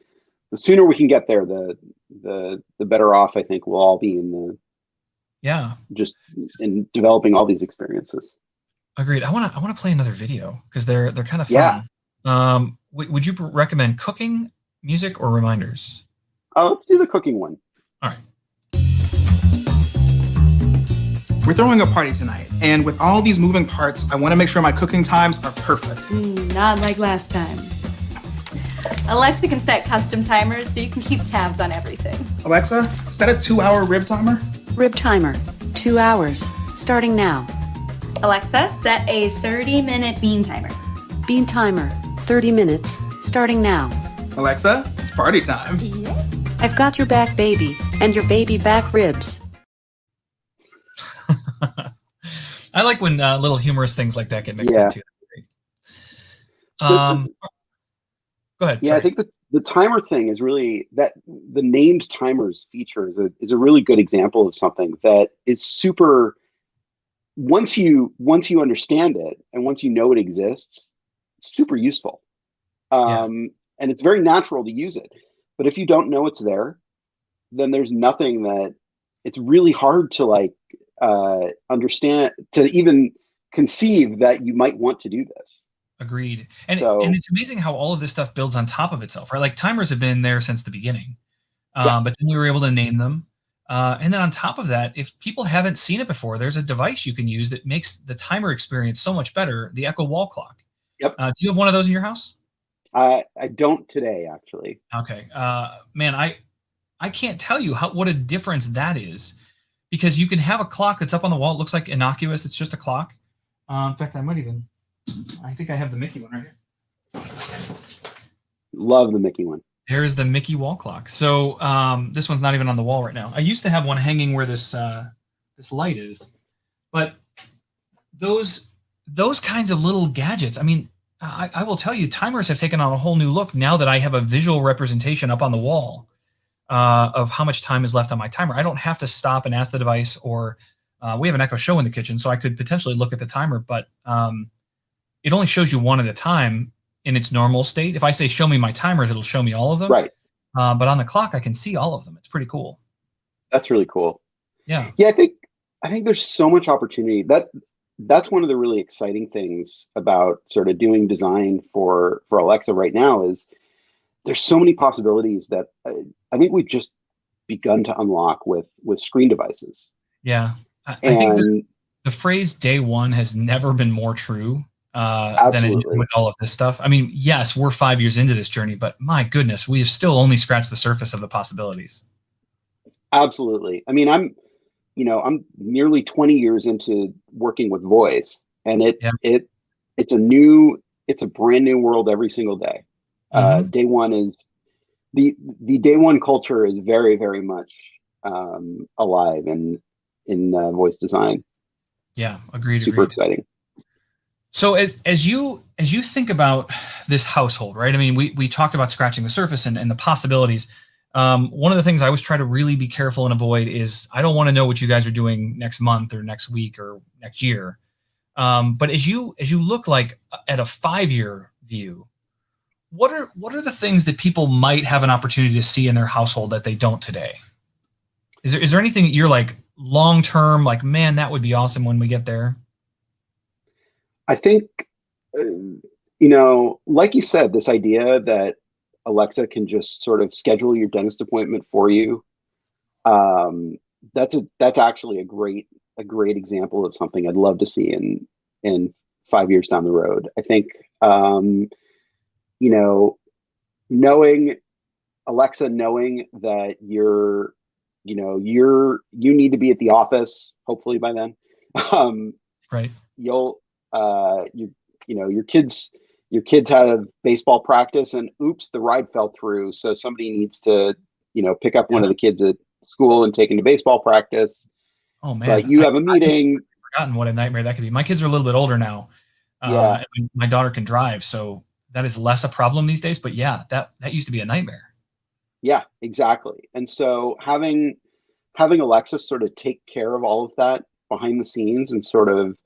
sooner we can get there, the better off I think we'll all be in developing all these experiences. Agreed. I want to play another video because they're kind of fun. Yeah. Would you recommend cooking, music, or reminders? Let's do the cooking one. All right. We're throwing a party tonight, and with all these moving parts, I want to make sure my cooking times are perfect. Not like last time. Alexa can set custom timers so you can keep tabs on everything. Alexa, set a 2-hour rib timer. Rib timer, 2 hours, starting now. Alexa, set a 30-minute bean timer. Bean timer, 30 minutes, starting now. Alexa, it's party time. Yeah. I've got your back, baby, and your baby back ribs. I like when little humorous things like that get mixed into it. Go ahead. Yeah, sorry. I think the timer thing is really the named timers feature is a really good example of something that is super. Once you understand it and once you know it exists, it's super useful, and it's very natural to use it. But if you don't know it's there, then there's nothing that. It's really hard to understand, to even conceive that you might want to do this. Agreed. And it's amazing how all of this stuff builds on top of itself, right? Like timers have been there since the beginning, but then we were able to name them. And then on top of that, if people haven't seen it before, there's a device you can use that makes the timer experience so much better, the Echo wall clock. Yep. Do you have one of those in your house? I don't today, actually. Okay. Man, I can't tell you what a difference that is, because you can have a clock that's up on the wall. It looks like innocuous. It's just a clock. In fact, I think I have the Mickey one right here. Love the Mickey one. There's the Mickey wall clock. So this one's not even on the wall right now. I used to have one hanging where this light is, but those kinds of little gadgets. I mean, I will tell you, timers have taken on a whole new look now that I have a visual representation up on the wall of how much time is left on my timer. I don't have to stop and ask the device, or we have an Echo Show in the kitchen, so I could potentially look at the timer, but it only shows you one at a time in its normal state. If I say, show me my timers, it'll show me all of them. Right. But on the clock, I can see all of them. It's pretty cool. That's really cool. Yeah. Yeah, I think there's so much opportunity. That's one of the really exciting things about sort of doing design for Alexa right now is there's so many possibilities that I think we've just begun to unlock with screen devices. Yeah. I think And the phrase day one has never been more true than it is absolutely, with all of this stuff. I mean, yes, we're 5 years into this journey, but my goodness, we have still only scratched the surface of the possibilities. absolutely. I mean, I'm nearly 20 years into working with voice, and Yeah. it's a brand new world every single day. Hmm. Day one is the day one culture is very, very much alive in voice design. Yeah. Agreed. Super Agreed. exciting. So as you think about this household, right? I mean, we talked about scratching the surface and the possibilities. One of the things I always try to really be careful and avoid is I don't want to know what you guys are doing next month or next week or next year. But as you look like at a 5 year view, what are the things that people might have an opportunity to see in their household that they don't today? Is there anything that you're like long term, like, man, that would be awesome when we get there? I think, like you said, this idea that Alexa can just sort of schedule your dentist appointment for you. Um, that's actually a great example of something I'd love to see in 5 years down the road. I think, you know, knowing Alexa, knowing that you need to be at the office, hopefully by then. Um, Right. you'll your kids have baseball practice and oops, the ride fell through, so somebody needs to pick up one Yeah. of the kids at school and take into baseball practice, Oh but man, you have a meeting. forgotten what a nightmare that could be. My kids are a little bit older now. Yeah, And my daughter can drive, so that is less a problem these days. But yeah, that used to be a nightmare. yeah, exactly. And so having Alexa sort of take care of all of that behind the scenes and sort of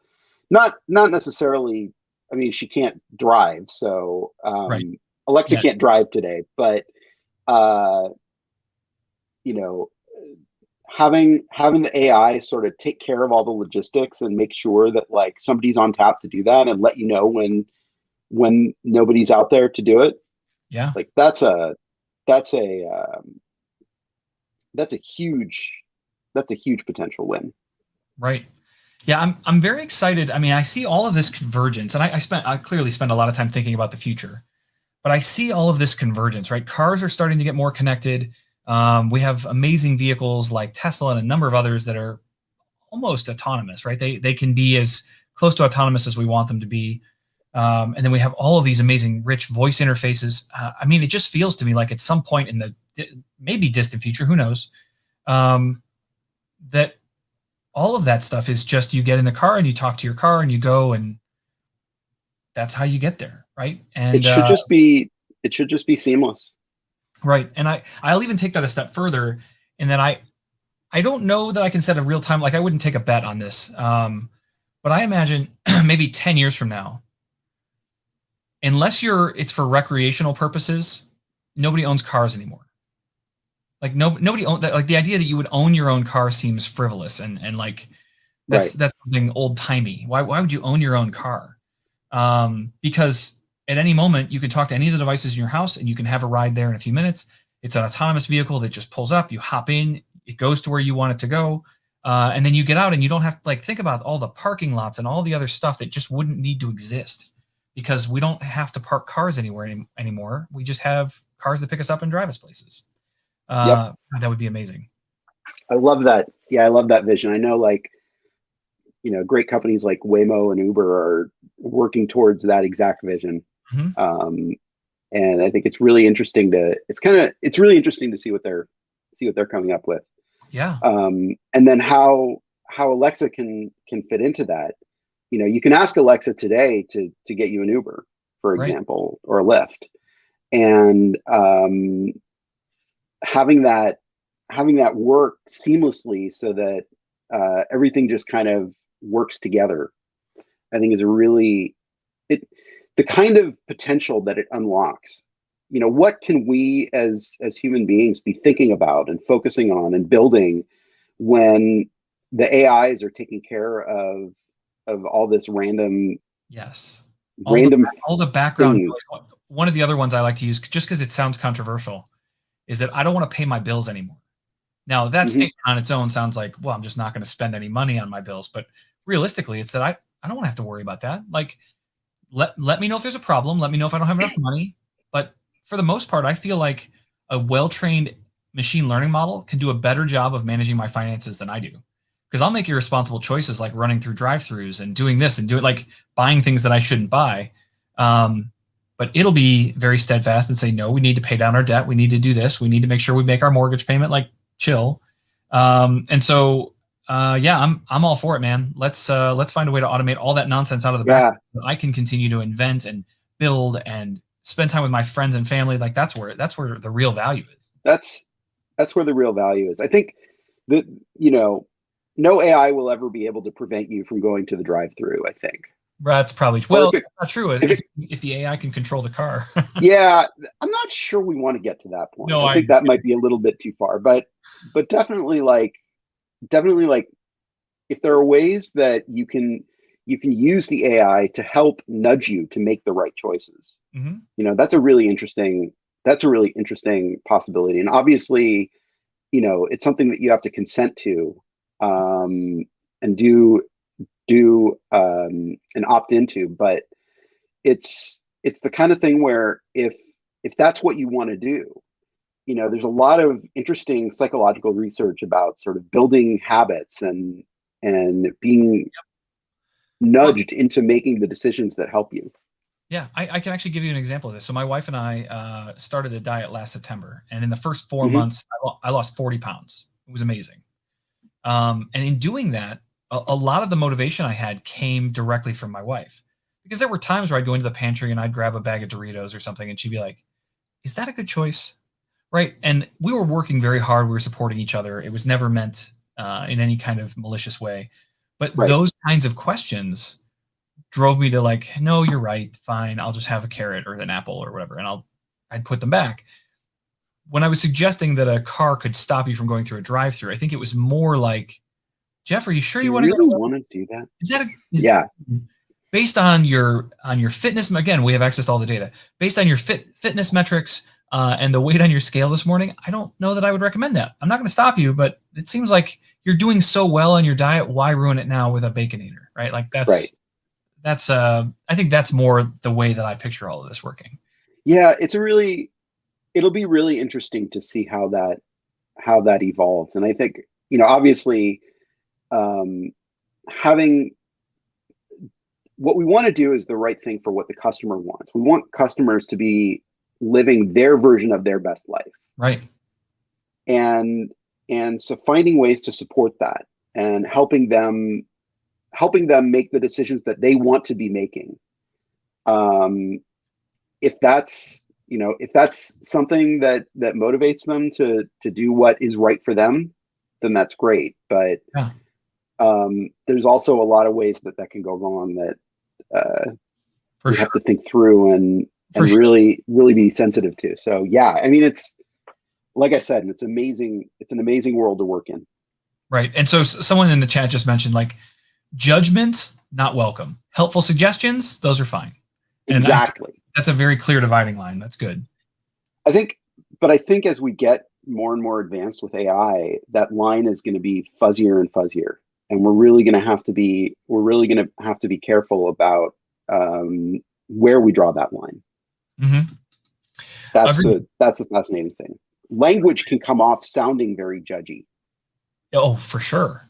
not necessarily, I mean, she can't drive, so Right. Alexa Yeah. can't drive today, but uh, you know, having the AI sort of take care of all the logistics and make sure that like somebody's on tap to do that and let you know when nobody's out there to do it. Yeah. Like that's a that's a huge that's a huge potential win. Right. Yeah. I'm very excited. I mean, I see all of this convergence, and I clearly spend a lot of time thinking about the future, but I see all of this convergence. Right. Cars are starting to get more connected. We have amazing vehicles like Tesla and a number of others that are almost autonomous, right? They can be as close to autonomous as we want them to be. And then we have all of these amazing rich voice interfaces. I mean, it just feels to me like at some point in the maybe distant future, who knows, that all of that stuff is just you get in the car and you talk to your car and you go, and that's how you get there, right? It And should just be it should just be seamless. right, and I'll even take that a step further in that I don't know that I can set a real time. Like I wouldn't take a bet on this, but I imagine maybe 10 years from now, unless it's for recreational purposes, nobody owns cars anymore. Like nobody own that. Like the idea that you would own your own car seems frivolous and like Right. that's something old timey. Why would you own your own car? Because at any moment you can talk to any of the devices in your house and you can have a ride there in a few minutes. It's an autonomous vehicle that just pulls up, you hop in, it goes to where you want it to go. And then you get out and you don't have to like think about all the parking lots and all the other stuff that just wouldn't need to exist because we don't have to park cars anymore. We just have cars that pick us up and drive us places. Yep. That would be amazing. I love that. Yeah, I love that vision. I know like great companies like Waymo and Uber are working towards that exact vision. Mhm. And I think it's really interesting it's really interesting to see what they're coming up with. Yeah. And then how Alexa can fit into that. You can ask Alexa today to get you an Uber, for Right. example, or a Lyft, and having that work seamlessly so that everything just kind of works together, I think is the kind of potential that it unlocks. What can we as human beings be thinking about and focusing on and building when the AIs are taking care of all this random Yes. random All the background things. noise. One of the other ones I like to use, just because it sounds controversial, is that I don't want to pay my bills anymore. Now, that Mhm. statement on its own sounds like, well, I'm just not going to spend any money on my bills. But realistically, it's that I don't want to have to worry about that. Like, let me know if there's a problem. Let me know if I don't have enough money. But for the most part, I feel like a well-trained machine learning model can do a better job of managing my finances than I do. Because I'll make irresponsible choices like running through drive-throughs and doing this and like buying things that I shouldn't buy. But it'll be very steadfast and say, no, we need to pay down our debt. We need to do this. We need to make sure we make our mortgage payment. Like, chill. And so, yeah, I'm all for it, man. Let's find a way to automate all that nonsense out of the back. So I can continue to invent and build and spend time with my friends and family. Like that's where the real value is. That's where the real value is. I think that, no AI will ever be able to prevent you from going to the drive-through, I think. That's probably well. Not true. If the AI can control the car. Yeah, I'm not sure we want to get to that point. No, I think that might be a little bit too far. But definitely like if there are ways that you can use the AI to help nudge you to make the right choices. Mm-hmm. That's a really interesting possibility. And obviously, it's something that you have to consent to and do and opt into. But it's the kind of thing where if that's what you want to do, there's a lot of interesting psychological research about sort of building habits and being nudged into making the decisions that help you. Yeah, I can actually give you an example of this. So my wife and I started a diet last September, and in the first 4 months, I lost 40 pounds. It was amazing. And in doing that, a lot of the motivation I had came directly from my wife, because there were times where I'd go into the pantry and I'd grab a bag of Doritos or something, and she'd be like, "Is that a good choice?" Right? And we were working very hard. We were supporting each other. It was never meant in any kind of malicious way. But those kinds of questions drove me to like, no, you're right. Fine. I'll just have a carrot or an apple or whatever. And I'd put them back. When I was suggesting that a car could stop you from going through a drive-through, I think it was more like, Jeff, are you sure you want to do that? Is that based on your fitness? Again, we have access to all the data. Based on your fitness metrics and the weight on your scale this morning, I don't know that I would recommend that. I'm not going to stop you, but it seems like you're doing so well on your diet. Why ruin it now with a Baconator, right? Like that's I think that's more the way that I picture all of this working. Yeah, it'll be really interesting to see how that evolves. And I think, obviously, having what we want to do is the right thing for what the customer wants. We want customers to be living their version of their best life. Right. And so finding ways to support that and helping them make the decisions that they want to be making. If that's something that motivates them to do what is right for them, then that's great. But there's also a lot of ways that can go wrong that you have to think through and really be sensitive to. So yeah, I mean, it's like I said, it's amazing. It's an amazing world to work in. Right. And so someone in the chat just mentioned like judgments, not welcome. Helpful suggestions, those are fine. Exactly. That's a very clear dividing line. That's good. I think as we get more and more advanced with AI, that line is going to be fuzzier and fuzzier. And we're really going to have to be careful about where we draw that line. Mm-hmm. That's the fascinating thing. Language can come off sounding very judgy. Oh, for sure.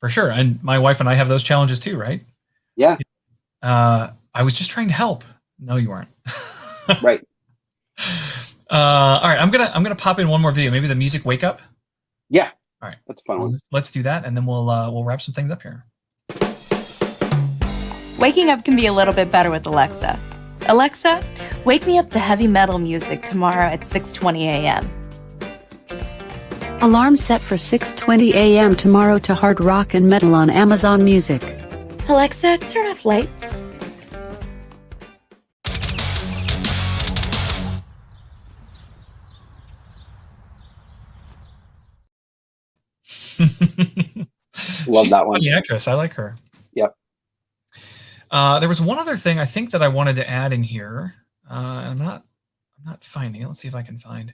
For sure. And my wife and I have those challenges too, right? Yeah. I was just trying to help. No, you weren't. Right. All right. I'm gonna pop in one more video. Maybe the music wake up. Yeah. All right. That's a fun one. Let's do that, and then we'll wrap some things up here. Waking up can be a little bit better with Alexa. Alexa, wake me up to heavy metal music tomorrow at 6:20 a.m. Alarm set for 6:20 a.m. tomorrow to hard rock and metal on Amazon Music. Alexa, turn off lights. Love She's that a one. funny actress. I like her. Yep. There was one other thing I think that I wanted to add in here. I'm not finding it. Let's see if I can find.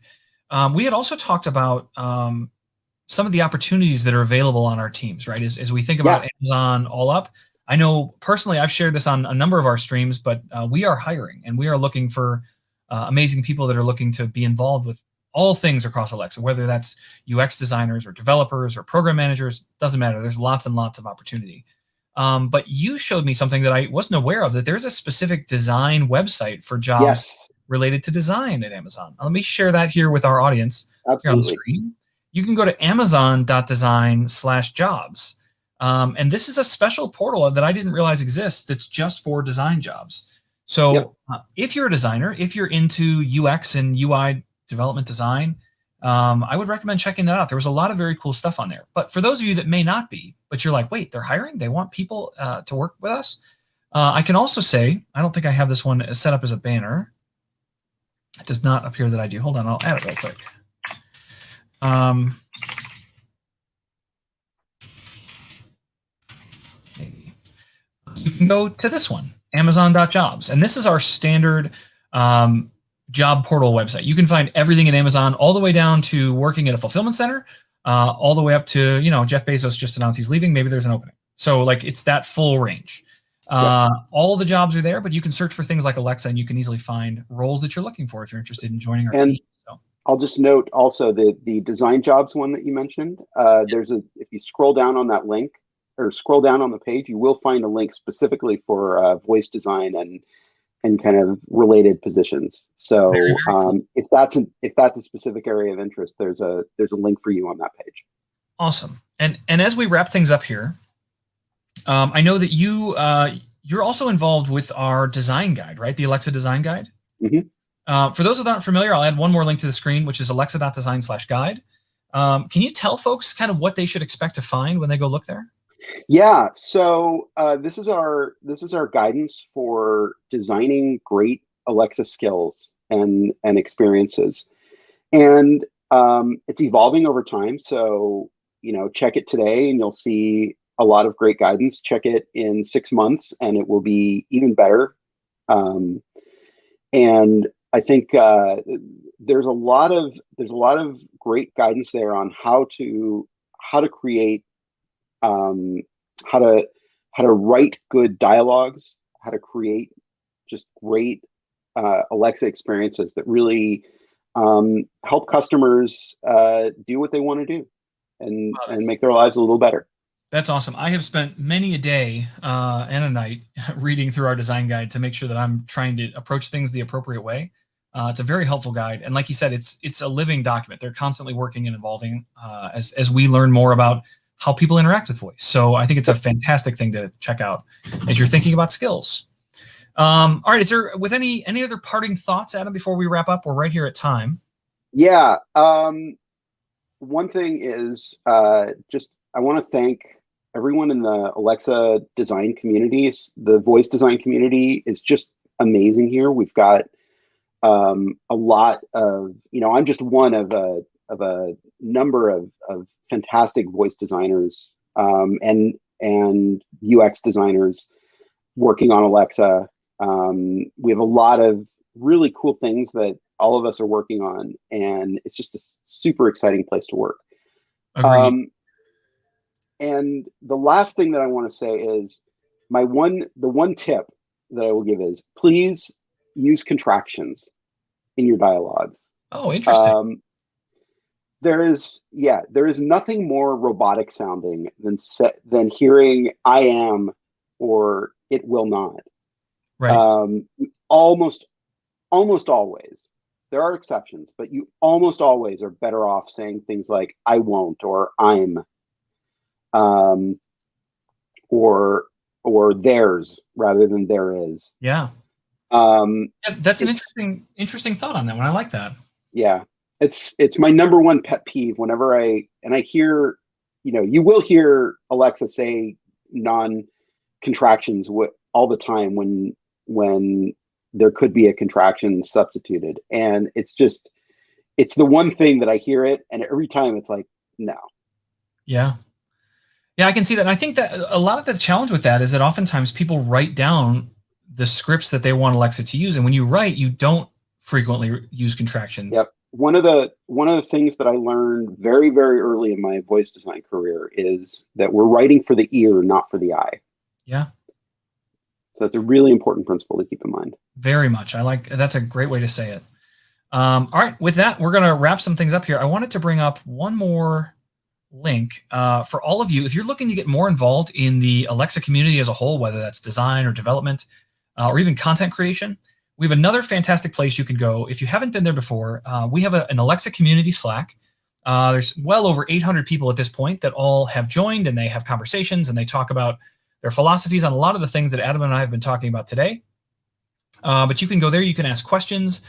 We had also talked about some of the opportunities that are available on our teams, right? As we think about Amazon All Up, I know personally I've shared this on a number of our streams, but we are hiring and we are looking for amazing people that are looking to be involved with all things across Alexa, whether that's UX designers or developers or program managers, doesn't matter. There's lots and lots of opportunity. But you showed me something that I wasn't aware of, that there's a specific design website for jobs related to design at Amazon. Let me share that here with our audience. Absolutely. Here on the screen. You can go to amazon.design/jobs. And this is a special portal that I didn't realize exists that's just for design jobs. So if you're a designer, if you're into UX and UI development design, I would recommend checking that out. There was a lot of very cool stuff on there. But for those of you that may not be, but you're like, wait, they're hiring? They want people to work with us? I can also say, I don't think I have this one set up as a banner. It does not appear that I do. Hold on, I'll add it real quick. Maybe. You can go to this one, amazon.jobs. And this is our standard job portal website. You can find everything at Amazon, all the way down to working at a fulfillment center, all the way up to, Jeff Bezos just announced he's leaving. Maybe there's an opening. So like it's that full range. All the jobs are there, but you can search for things like Alexa and you can easily find roles that you're looking for if you're interested in joining our team. So. I'll just note also the design jobs one that you mentioned. If you scroll down on that link or scroll down on the page, you will find a link specifically for voice design and kind of related positions. So cool. if that's a specific area of interest, there's a link for you on that page. Awesome. And as we wrap things up here, I know that you're also involved with our design guide, right? The Alexa design guide. Mm-hmm. For those that aren't familiar, I'll add one more link to the screen, which is alexa.design/guide. Can you tell folks kind of what they should expect to find when they go look there? Yeah. So this is our guidance for designing great Alexa skills and experiences, and it's evolving over time. So check it today, and you'll see a lot of great guidance. Check it in 6 months, and it will be even better. And I think there's a lot of great guidance there on how to create, how to write good dialogues, how to create just great Alexa experiences that really help customers do what they want to do and make their lives a little better. That's awesome. I have spent many a day and a night reading through our design guide to make sure that I'm trying to approach things the appropriate way. It's a very helpful guide. And like you said, it's a living document. They're constantly working and evolving as we learn more about how people interact with voice. So I think it's a fantastic thing to check out as you're thinking about skills. All right. Is there with any other parting thoughts, Adam, before we wrap up? We're right here at time. Yeah. One thing is I want to thank everyone in the Alexa design community. The voice design community is just amazing here. We've got a lot of, I'm just one of a number of fantastic voice designers and UX designers working on Alexa. We have a lot of really cool things that all of us are working on, and it's just a super exciting place to work. Agreed. And the last thing that I want to say is the one tip that I will give is please use contractions in your dialogues. Oh, interesting. There is nothing more robotic sounding than hearing "I am" or "it will not." Right. Almost always. There are exceptions, but you almost always are better off saying things like "I won't" or "I'm." Or theirs rather than there is. Yeah. That's an interesting thought on that one. I like that. Yeah. It's my number one pet peeve whenever I hear, you will hear Alexa say non-contractions all the time when there could be a contraction substituted. And it's the one thing that I hear it, and every time it's like, no. Yeah. Yeah, I can see that. And I think that a lot of the challenge with that is that oftentimes people write down the scripts that they want Alexa to use, and when you write, you don't frequently use contractions. Yep. One of the things that I learned very, very early in my voice design career is that we're writing for the ear, not for the eye. Yeah. So that's a really important principle to keep in mind. Very much. That's a great way to say it. All right. With that, we're going to wrap some things up here. I wanted to bring up one more link for all of you. If you're looking to get more involved in the Alexa community as a whole, whether that's design or development or even content creation, we have another fantastic place you can go. If you haven't been there before, we have an Alexa community Slack. There's well over 800 people at this point that all have joined, and they have conversations and they talk about their philosophies on a lot of the things that Adam and I have been talking about today. But you can go there. You can ask questions.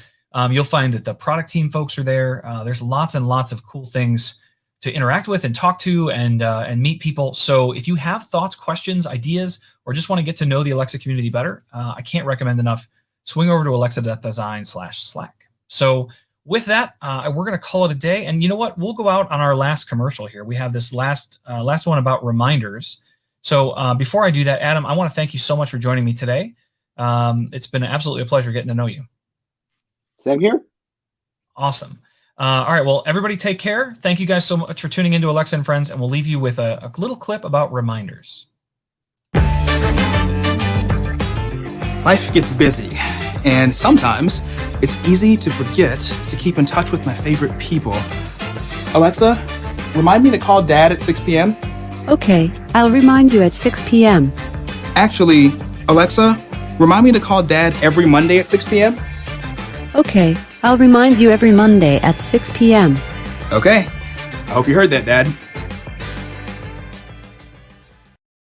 You'll find that the product team folks are there. There's lots and lots of cool things to interact with and talk to and meet people. So if you have thoughts, questions, ideas, or just want to get to know the Alexa community better, I can't recommend enough. Swing over to alexa.design/Slack. So with that, we're going to call it a day. And you know what? We'll go out on our last commercial here. We have this last one about reminders. So before I do that, Adam, I want to thank you so much for joining me today. It's been absolutely a pleasure getting to know you. Same here. Awesome. All right. Well, everybody take care. Thank you guys so much for tuning into Alexa and Friends, and we'll leave you with a little clip about reminders. Life gets busy, and sometimes it's easy to forget to keep in touch with my favorite people. Alexa, remind me to call Dad at 6 p.m. Okay, I'll remind you at 6 p.m. Actually, Alexa, remind me to call Dad every Monday at 6 p.m. Okay, I'll remind you every Monday at 6 p.m. Okay, I hope you heard that, Dad.